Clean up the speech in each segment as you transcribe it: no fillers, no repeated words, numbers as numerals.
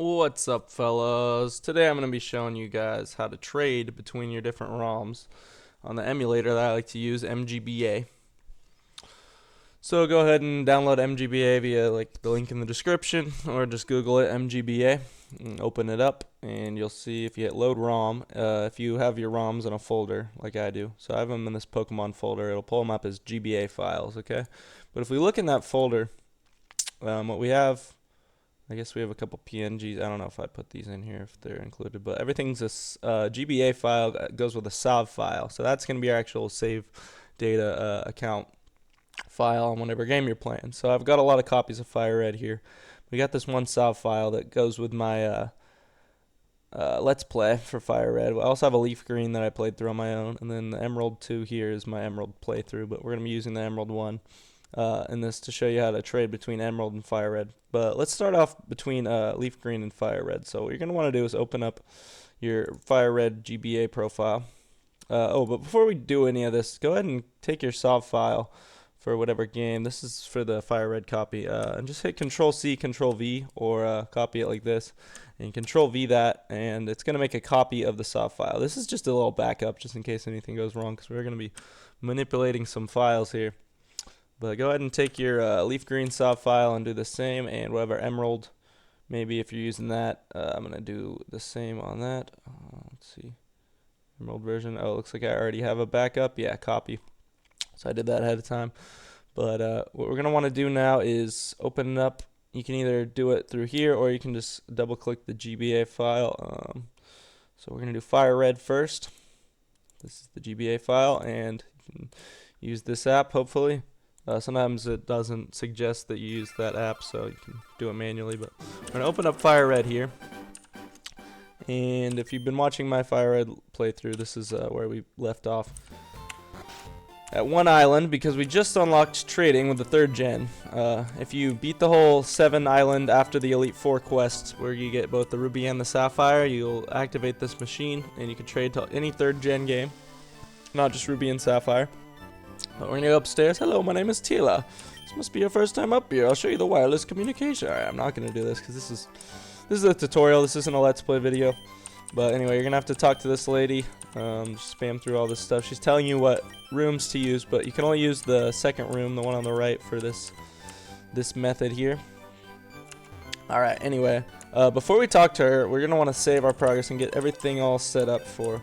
What's up, fellas? Today I'm going to be showing you guys how to trade between your different ROMs on the emulator that I like to use, mGBA. So go ahead and download mGBA via the link in the description, or just Google it, mGBA, and open it up, and you'll see if you hit load ROM, if you have your ROMs in a folder like I do. So I have them in this Pokemon folder. It'll pull them up as GBA files, okay? But if we look in that folder, what we have, I guess we have a couple PNGs. I don't know if I put these in here if they're included, but everything's a GBA file goes with a SOV file. So that's going to be our actual save data account file on whatever game you're playing. So I've got a lot of copies of Fire Red here. We got this one SOV file that goes with my Let's Play for Fire Red. I also have a Leaf Green that I played through on my own, and then the Emerald 2 here is my Emerald playthrough, but we're going to be using the Emerald 1 in this to show you how to trade between Emerald and Fire Red. But let's start off between Leaf Green and Fire Red. So what you're going to want to do is open up your Fire Red GBA profile. But before we do any of this, go ahead and take your SOV file for whatever game. This is for the Fire Red copy. And just hit Control-C, Control-V, or copy it like this. And Control-V that, and it's going to make a copy of the SOV file. This is just a little backup just in case anything goes wrong, because we're going to be manipulating some files here. But go ahead and take your Leaf Green SOV file and do the same, and whatever Emerald, maybe if you're using that, I'm going to do the same on that. Let's see, Emerald version. Oh, it looks like I already have a backup. Yeah, copy. So I did that ahead of time. But what we're going to want to do now is open it up. You can either do it through here, or you can just double click the GBA file. So we're going to do Fire Red first. This is the GBA file, and you can use this app, hopefully. Sometimes it doesn't suggest that you use that app, so you can do it manually. But we're going to open up Fire Red here. And if you've been watching my Fire Red playthrough, this is where we left off. At one island, because we just unlocked trading with the 3rd gen. If you beat the whole 7 island after the Elite 4 quests, where you get both the Ruby and the Sapphire, you'll activate this machine, and you can trade to any 3rd gen game. Not just Ruby and Sapphire. But we're going to go upstairs. Hello, my name is Tila. This must be your first time up here. I'll show you the wireless communication. Alright, I'm not going to do this because this is a tutorial. This isn't a Let's Play video. But anyway, you're going to have to talk to this lady. Just spam through all this stuff. She's telling you what rooms to use, but you can only use the 2nd room, the one on the right, for this method here. Alright, anyway, before we talk to her, we're going to want to save our progress and get everything all set up for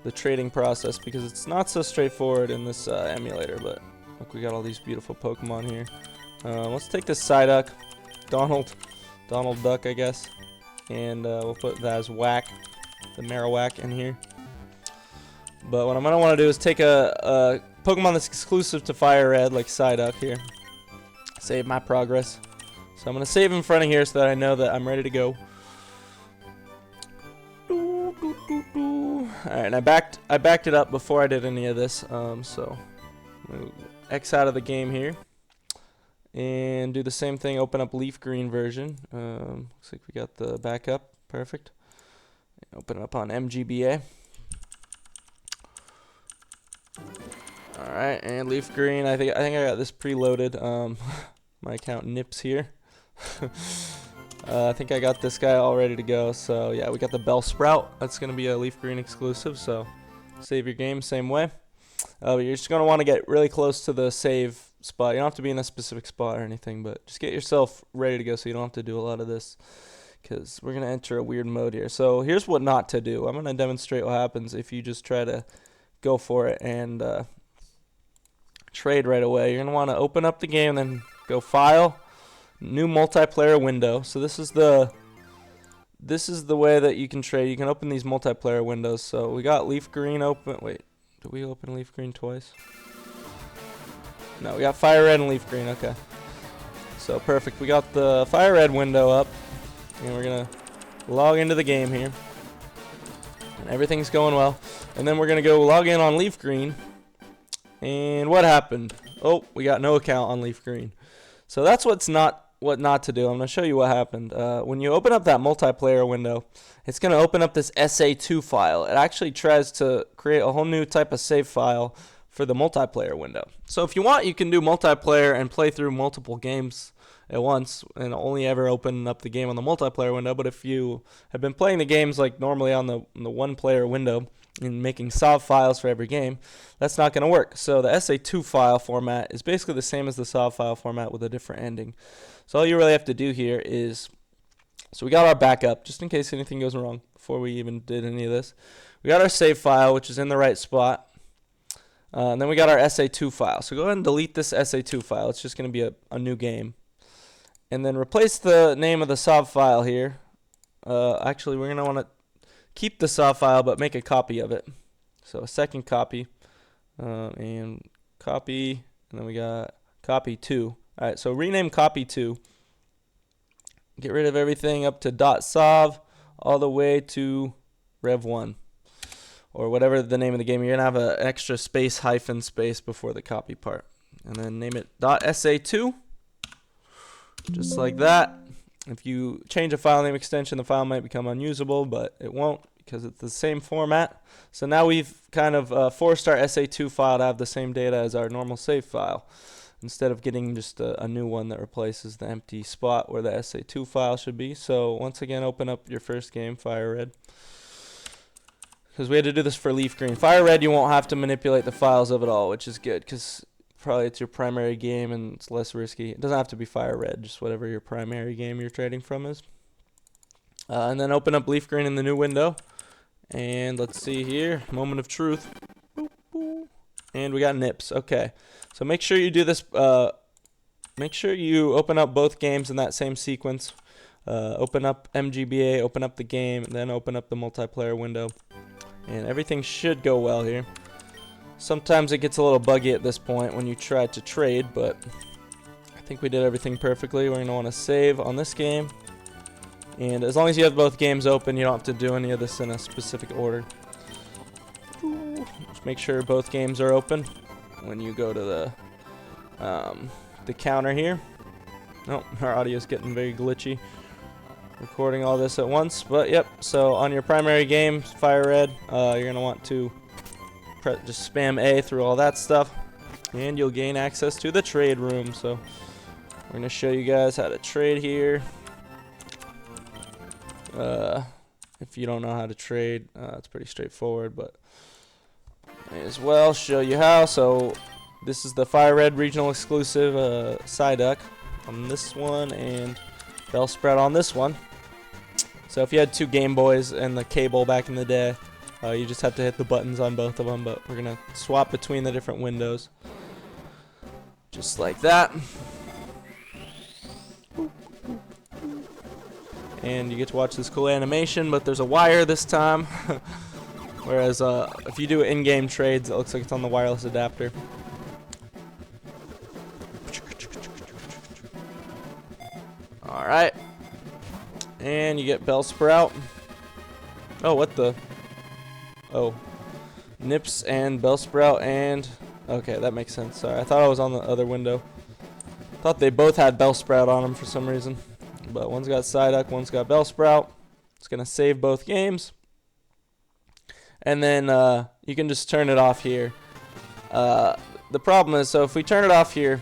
the trading process, because it's not so straightforward in this emulator. But look, we got all these beautiful Pokemon here. Let's take this Psyduck, Donald Duck, I guess, and we'll put that as Whack, the Marowak, in here. But what I'm gonna want to do is take a Pokemon that's exclusive to Fire Red, like Psyduck here. Save my progress. So I'm gonna save in front of here so that I know that I'm ready to go. Alright, and I backed it up before I did any of this, so I'm gonna X out of the game here and do the same thing. Open up Leaf Green version. Looks like we got the backup. Perfect. Open it up on mGBA. Alright, and Leaf Green. I think I got this preloaded. My account nips here. I think I got this guy all ready to go. So yeah, we got the Bellsprout. That's going to be a Leaf Green exclusive, so save your game same way. But you're just going to want to get really close to the save spot. You don't have to be in a specific spot or anything, but just get yourself ready to go so you don't have to do a lot of this, because we're going to enter a weird mode here. So here's what not to do. I'm going to demonstrate what happens if you just try to go for it and trade right away. You're going to want to open up the game, then go File, New Multiplayer Window. So this is the way that you can trade. You can open these multiplayer windows. So we got Leaf Green open. Wait, did we open Leaf Green twice? No, we got Fire Red and Leaf Green. Okay. So perfect. We got the Fire Red window up, and we're gonna log into the game here. And everything's going well. And then we're gonna go log in on Leaf Green. And what happened? Oh, we got no account on Leaf Green. So that's what not to do. I'm going to show you what happened. When you open up that multiplayer window, it's going to open up this SA2 file. It actually tries to create a whole new type of save file for the multiplayer window. So if you want, you can do multiplayer and play through multiple games at once and only ever open up the game on the multiplayer window. But if you have been playing the games like normally on the one-player window and making SOV files for every game, that's not going to work. So the SA2 file format is basically the same as the SOV file format with a different ending. So all you really have to do here is, so we got our backup just in case anything goes wrong before we even did any of this. We got our save file, which is in the right spot. And then we got our SA2 file. So go ahead and delete this SA2 file. It's just going to be a new game. And then replace the name of the SOV file here. Actually, we're going to want to keep the SOV file, but make a copy of it. So a second copy. And copy. And then we got copy 2. All right, so rename copy 2. Get rid of everything up to .sov all the way to rev1. Or whatever the name of the game. You're going to have an extra space, hyphen space before the copy part. And then name it .sa2. Just like that. If you change a file name extension, the file might become unusable, but it won't because it's the same format. So now we've kind of forced our SA2 file to have the same data as our normal save file, instead of getting just a new one that replaces the empty spot where the SA2 file should be. So once again, open up your first game, Fire Red. Because we had to do this for Leaf Green. Fire Red, you won't have to manipulate the files of it all, which is good, because probably it's your primary game and it's less risky. It doesn't have to be Fire Red, just whatever your primary game you're trading from is. And then open up Leaf Green in the new window. And let's see here, moment of truth. Boop, boop. And we got nips. Okay, so make sure you do this. Make sure you open up both games in that same sequence. Open up mGBA, open up the game, and then open up the multiplayer window. And everything should go well here. Sometimes it gets a little buggy at this point when you try to trade, but I think we did everything perfectly. We're going to want to save on this game. And as long as you have both games open, you don't have to do any of this in a specific order. Just make sure both games are open when you go to the counter here. Oh, our audio is getting very glitchy. Recording all this at once, but yep. So on your primary game, Fire Red, you're gonna want to just spam A through all that stuff, and you'll gain access to the trade room. So we're gonna show you guys how to trade here. If you don't know how to trade, it's pretty straightforward, but may as well show you how. So this is the Fire Red regional exclusive Psyduck on this one, and Bellsprout on this one. So if you had two Game Boys and the cable back in the day, you just have to hit the buttons on both of them, but we're going to swap between the different windows. Just like that. And you get to watch this cool animation, but there's a wire this time. Whereas if you do in-game trades, it looks like it's on the wireless adapter. Alright. And you get Bellsprout. Oh, what the? Oh. Nips and Bellsprout and... Okay, that makes sense. Sorry, I thought I was on the other window. Thought they both had Bellsprout on them for some reason. But one's got Psyduck, one's got Bellsprout. It's going to save both games. And then you can just turn it off here. The problem is, so if we turn it off here,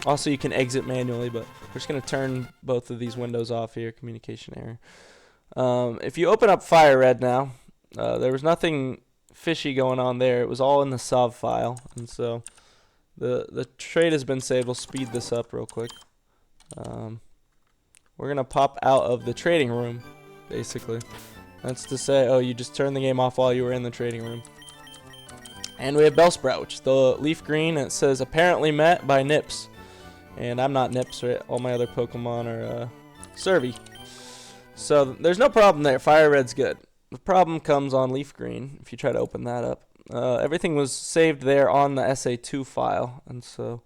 also you can exit manually, but we're just going to turn both of these windows off here, communication error. If you open up Fire Red now, there was nothing fishy going on there. It was all in the SOV file, and so the trade has been saved. We'll speed this up real quick. We're going to pop out of the trading room, basically. That's to say, oh, you just turned the game off while you were in the trading room. And we have Bellsprout, which is the Leaf Green, and it says apparently met by Nips. And I'm not Nips, right? All my other Pokemon are Survey. So there's no problem there. Fire Red's good. The problem comes on Leaf Green if you try to open that up. Everything was saved there on the SA2 file, and so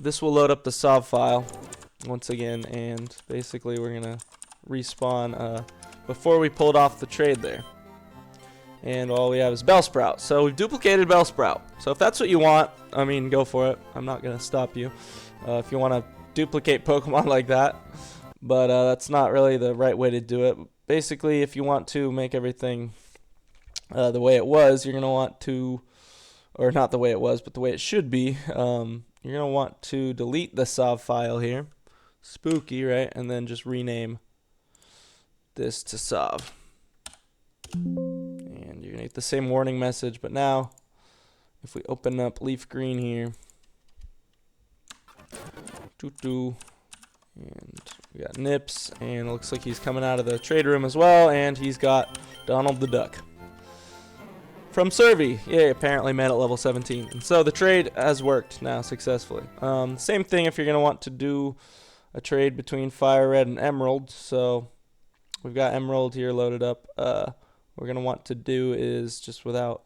this will load up the SOV file once again, and basically we're gonna respawn before we pulled off the trade there. And all we have is Bellsprout. So we've duplicated Bellsprout. So if that's what you want, I mean, go for it. I'm not gonna stop you if you want to duplicate Pokemon like that. But that's not really the right way to do it. Basically, if you want to make everything the way it was, you're going to want to, or not the way it was, but the way it should be, you're going to want to delete the SOV file here. Spooky, right? And then just rename this to SOV. And you're going to get the same warning message, but now if we open up leaf green here, and we got Nips, and it looks like he's coming out of the trade room as well, and he's got Donald the Duck from Survey. Yay, apparently met at level 17. And so the trade has worked now successfully. Same thing if you're going to want to do a trade between Fire Red and Emerald. So we've got Emerald here loaded up. What we're going to want to do is just without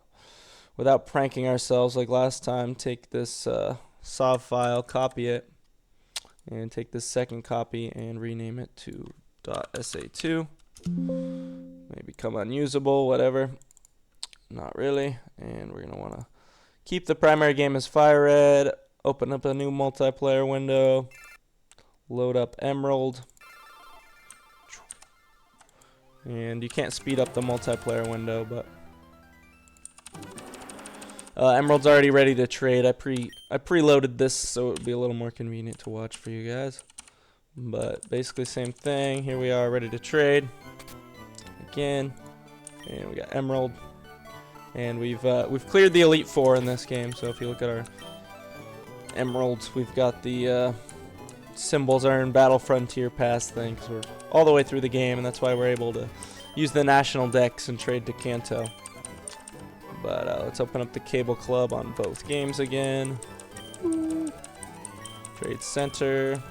pranking ourselves like last time, take this SOV file, copy it, and take this second copy and rename it to .sa2. May become unusable, whatever. Not really. And we're going to want to keep the primary game as Fire Red, open up a new multiplayer window, load up Emerald. And you can't speed up the multiplayer window, but Emerald's already ready to trade. I preloaded this so it would be a little more convenient to watch for you guys. But basically same thing. Here we are ready to trade again, and we got Emerald, and we've cleared the Elite Four in this game. So if you look at our Emeralds, we've got the symbols are in Battle Frontier Pass thing, because we're all the way through the game, and that's why we're able to use the national decks and trade to Kanto. But let's open up the Cable Club on both games again. Trade Center.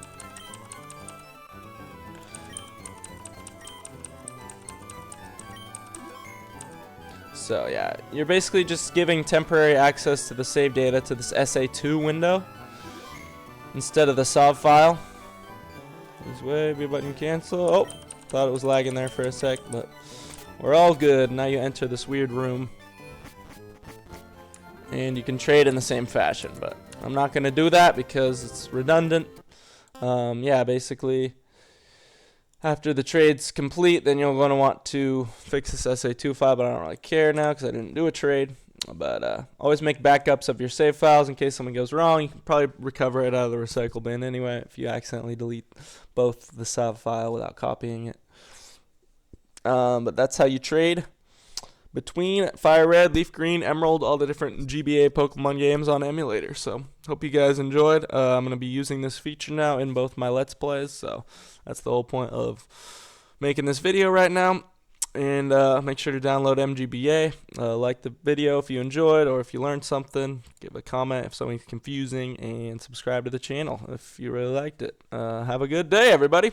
So yeah, you're basically just giving temporary access to the save data to this SA2 window instead of the SOV file. This way, B button cancel. Oh, thought it was lagging there for a sec, but we're all good. Now you enter this weird room, and you can trade in the same fashion, but I'm not going to do that because it's redundant. Yeah, basically, after the trade's complete, then you're going to want to fix this SA2 file, but I don't really care now because I didn't do a trade. But always make backups of your save files in case something goes wrong. You can probably recover it out of the recycle bin anyway if you accidentally delete both the SOV file without copying it. But that's how you trade between Fire Red, Leaf Green, Emerald, all the different GBA Pokemon games on Emulator. So hope you guys enjoyed. I'm going to be using this feature now in both my Let's Plays. So that's the whole point of making this video right now. And make sure to download mGBA. Like the video if you enjoyed or if you learned something. Give a comment if something's confusing. And subscribe to the channel if you really liked it. Have a good day, everybody.